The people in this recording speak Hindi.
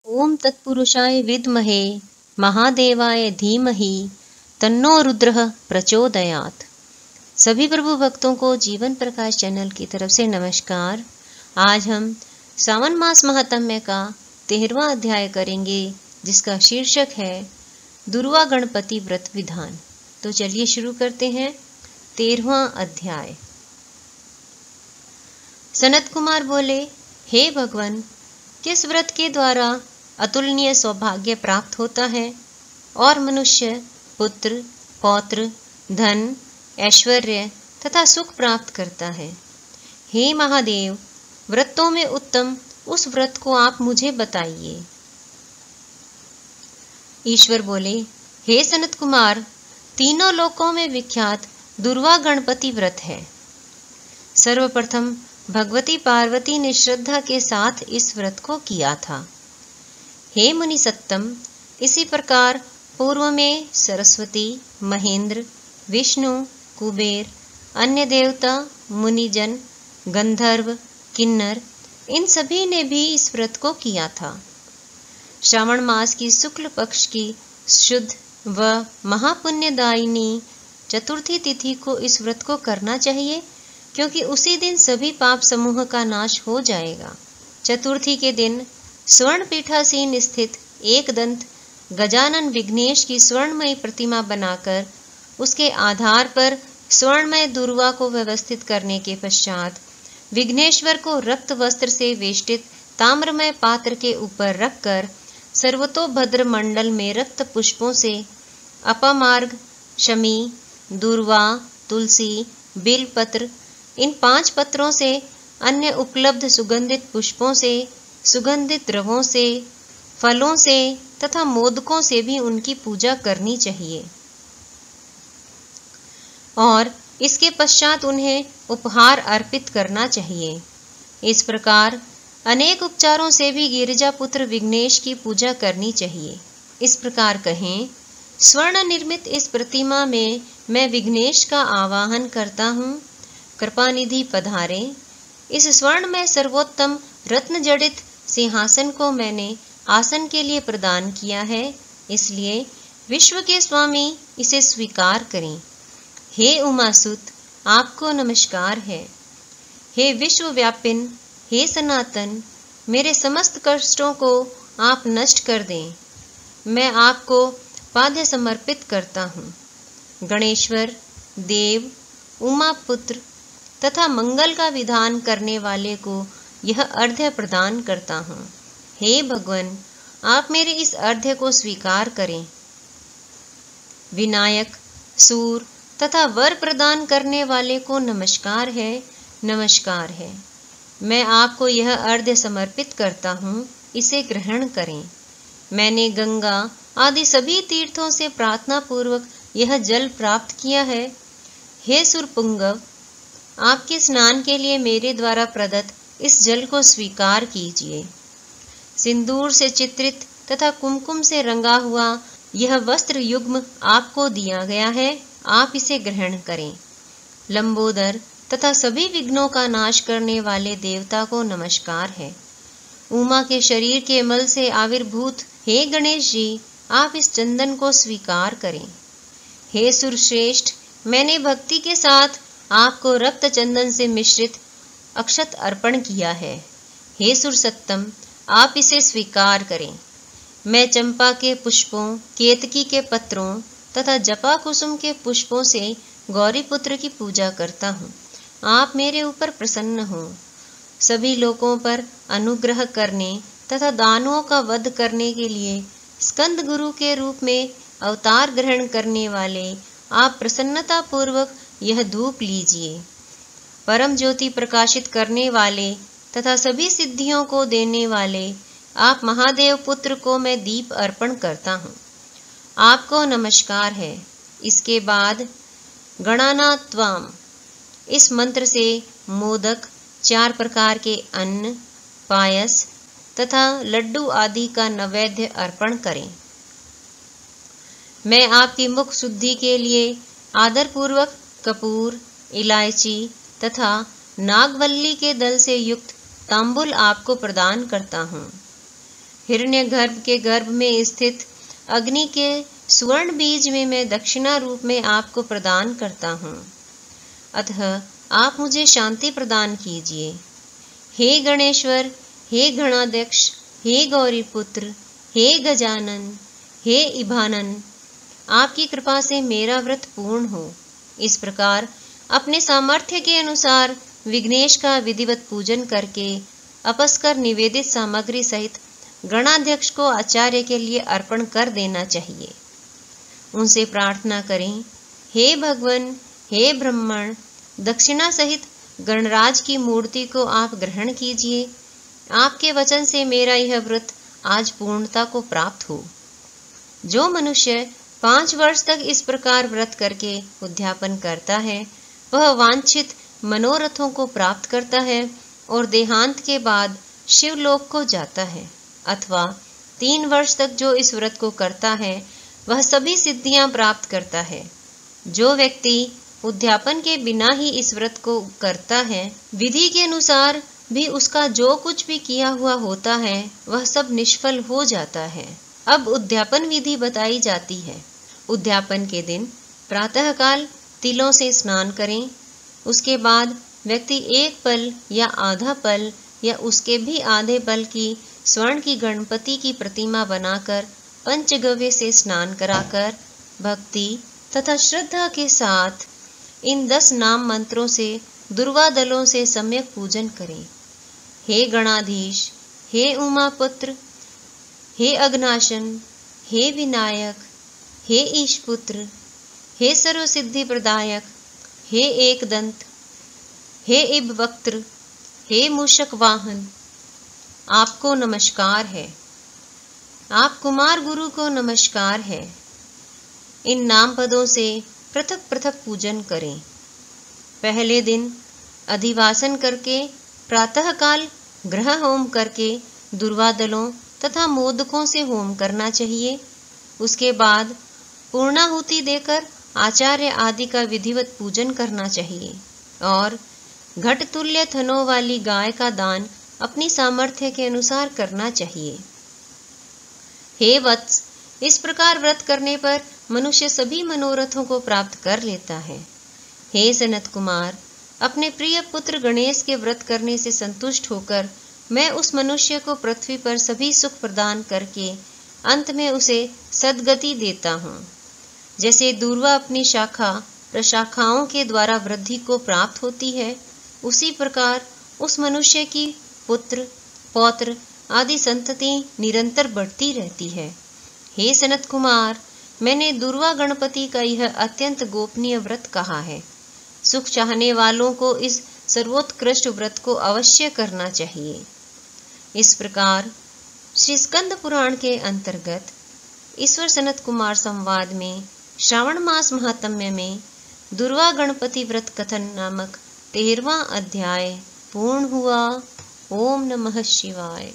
ओम तत्पुरुषाय विद्महे महादेवाय धीमहि तन्नो रुद्रः प्रचोदयात्। सभी प्रभु भक्तों को जीवन प्रकाश चैनल की तरफ से नमस्कार। आज हम सावन मास महात्म्य का 13वां अध्याय करेंगे, जिसका शीर्षक है दुर्वा गणपति व्रत विधान। तो चलिए शुरू करते हैं 13वां अध्याय। सनत कुमार बोले, हे भगवान, किस व्रत के द्वारा अतुलनीय सौभाग्य प्राप्त होता है और मनुष्य पुत्र, पौत्र, धन, ऐश्वर्य तथा सुख प्राप्त करता है? हे महादेव, व्रतों में उत्तम उस व्रत को आप मुझे बताइए। ईश्वर बोले, हे सनत कुमार, तीनों लोकों में विख्यात दुर्वा गणपति व्रत है। सर्वप्रथम भगवती पार्वती ने श्रद्धा के साथ इस व्रत को किया था। हे मुनि सत्तम, इसी प्रकार पूर्व में सरस्वती, महेंद्र, विष्णु, कुबेर, अन्य देवता, मुनिजन, गंधर्व, किन्नर, इन सभी ने भी इस व्रत को किया था। श्रावण मास की शुक्ल पक्ष की शुद्ध व महापुण्यदायिनी चतुर्थी तिथि को इस व्रत को करना चाहिए, क्योंकि उसी दिन सभी पाप समूह का नाश हो जाएगा। चतुर्थी के दिन स्वर्ण पीठासीन स्थित एक दंत गजानन विघ्नेश की स्वर्णमयी प्रतिमा बनाकर उसके आधार पर स्वर्णमय दुर्वा को व्यवस्थित करने के पश्चात विघ्नेश्वर को रक्त वस्त्र से वेष्टित ताम्रमय पात्र के ऊपर रखकर सर्वतोभद्र मंडल में रक्त पुष्पों से अपमार्ग, शमी, दुर्वा, तुलसी, बेलपत्र, इन 5 पत्रों से, अन्य उपलब्ध सुगंधित पुष्पों से, सुगंधित द्रवों से, फलों से तथा मोदकों से भी उनकी पूजा करनी चाहिए और इसके पश्चात उन्हें उपहार अर्पित करना चाहिए। इस प्रकार अनेक उपचारों से भी गिरिजापुत्र विघ्नेश की पूजा करनी चाहिए। इस प्रकार कहें, स्वर्ण निर्मित इस प्रतिमा में मैं विघ्नेश का आवाहन करता हूँ। कृपानिधि पधारे। इस स्वर्ण में सर्वोत्तम रत्न जड़ित सिंहासन को मैंने आसन के लिए प्रदान किया है, इसलिए विश्व के स्वामी इसे स्वीकार करें। हे उमासुत, आपको नमस्कार है। हे विश्वव्यापिन, हे सनातन, मेरे समस्त कष्टों को आप नष्ट कर दें। मैं आपको पाद्य समर्पित करता हूँ। गणेश्वर, देव, उमापुत्र तथा मंगल का विधान करने वाले को यह अर्घ्य प्रदान करता हूँ। हे भगवान, आप मेरे इस अर्घ्य को स्वीकार करें। विनायक, सूर तथा वर प्रदान करने वाले को नमस्कार है, नमस्कार है। मैं आपको यह अर्घ्य समर्पित करता हूँ, इसे ग्रहण करें। मैंने गंगा आदि सभी तीर्थों से प्रार्थना पूर्वक यह जल प्राप्त किया है। हे सुरपुंगव, आपके स्नान के लिए मेरे द्वारा प्रदत्त इस जल को स्वीकार कीजिए। सिंदूर से चित्रित तथा कुमकुम से रंगा हुआ यह वस्त्र युग्म आपको दिया गया है, आप इसे ग्रहण करें। लंबोदर तथा सभी विघ्नों का नाश करने वाले देवता को नमस्कार है। उमा के शरीर के मल से आविर्भूत हे गणेश जी, आप इस चंदन को स्वीकार करें। हे सुरश्रेष्ठ, मैंने भक्ति के साथ आपको रक्त चंदन से मिश्रित अक्षत अर्पण किया है। हे सुरसत्तम, आप इसे स्वीकार करें। मैं चंपा के पुष्पों, केतकी के पत्रों तथा जपा कुसुम के पुष्पों से गौरीपुत्र की पूजा करता हूँ। आप मेरे ऊपर प्रसन्न हो। सभी लोगों पर अनुग्रह करने तथा दानवों का वध करने के लिए स्कंद गुरु के रूप में अवतार ग्रहण करने वाले आप प्रसन्नता पूर्वक यह धूप लीजिए। परम ज्योति प्रकाशित करने वाले तथा सभी सिद्धियों को देने वाले आप महादेव पुत्र को मैं दीप अर्पण करता हूँ। आपको नमस्कार है। इसके बाद गणानात्वाम इस मंत्र से मोदक, 4 प्रकार के अन्न, पायस तथा लड्डू आदि का नैवेद्य अर्पण करें। मैं आपकी मुख शुद्धि के लिए आदरपूर्वक कपूर, इलायची तथा नागवल्ली के दल से युक्त तांबुल आपको प्रदान करता हूँ। हिरण्यगर्भ के गर्भ में स्थित अग्नि के स्वर्ण बीज में मैं दक्षिणा रूप में आपको प्रदान करता हूँ। अतः आप मुझे शांति प्रदान कीजिए। हे गणेश्वर, हे गणाध्यक्ष, हे गौरी पुत्र, हे गजानन, हे इभानन, आपकी कृपा से मेरा व्रत पूर्ण हो। इस प्रकार अपने सामर्थ्य के अनुसार विघ्नेश का विधिवत पूजन करके अपस्कर निवेदित सामग्री सहित गणाध्यक्ष को आचार्य के लिए अर्पण कर देना चाहिए। उनसे प्रार्थना करें, हे भगवन, हे ब्रह्मण, दक्षिणा सहित गणराज की मूर्ति को आप ग्रहण कीजिए। आपके वचन से मेरा यह व्रत आज पूर्णता को प्राप्त हो। जो मनुष्य 5 वर्ष तक इस प्रकार व्रत करके उद्यापन करता है, वह वांछित मनोरथों को प्राप्त करता है और देहांत के बाद शिवलोक को जाता है। अथवा 3 वर्ष तक जो इस व्रत को करता है, वह सभी सिद्धियां प्राप्त करता है। जो व्यक्ति उद्यापन के बिना ही इस व्रत को करता है, विधि के अनुसार भी उसका जो कुछ भी किया हुआ होता है वह सब निष्फल हो जाता है। अब उद्यापन विधि बताई जाती है। उद्यापन के दिन प्रातःकाल तिलों से स्नान करें। उसके बाद व्यक्ति 1 पल या आधा पल या उसके भी आधे पल की स्वर्ण की गणपति की प्रतिमा बनाकर पंचगव्य से स्नान कराकर भक्ति तथा श्रद्धा के साथ इन 10 नाम मंत्रों से दुर्वा दलों से सम्यक पूजन करें। हे गणाधीश, हे उमापुत्र, हे अग्नाशन, हे विनायक, हे ईशपुत्र, हे सर्वसिद्धि प्रदायक, हे एकदंत, हे इबवक्त्र, हे मूषक वाहन, आपको नमस्कार है। आप कुमार गुरु को नमस्कार है। इन नाम पदों से पृथक पृथक पूजन करें। पहले दिन अधिवासन करके प्रातःकाल ग्रह होम करके दुर्वा दलों तथा मोदकों से होम करना चाहिए। उसके बाद पूर्णाहुति देकर आचार्य आदि का विधिवत पूजन करना चाहिए और घट तुल्य थनों वाली गाय का दान अपनी सामर्थ्य के अनुसार करना चाहिए। हे वत्स, इस प्रकार व्रत करने पर मनुष्य सभी मनोरथों को प्राप्त कर लेता है। हे सनत कुमार, अपने प्रिय पुत्र गणेश के व्रत करने से संतुष्ट होकर मैं उस मनुष्य को पृथ्वी पर सभी सुख प्रदान करके अंत में उसे सद्गति देता हूँ। जैसे दूर्वा अपनी शाखा प्रशाखाओं के द्वारा वृद्धि को प्राप्त होती है, उसी प्रकार उस मनुष्य की पुत्र पौत्र आदि संतति निरंतर बढ़ती रहती है। हे सनत कुमार, मैंने दुर्वा गणपति का यह अत्यंत गोपनीय व्रत कहा है। सुख चाहने वालों को इस सर्वोत्कृष्ट व्रत को अवश्य करना चाहिए। इस प्रकार श्री स्कंद पुराण के अंतर्गत ईश्वर सनत कुमार संवाद में श्रावण मास महात्म्य में दुर्वा गणपति व्रत कथन नामक 13वां अध्याय पूर्ण हुआ। ओम नमः शिवाय।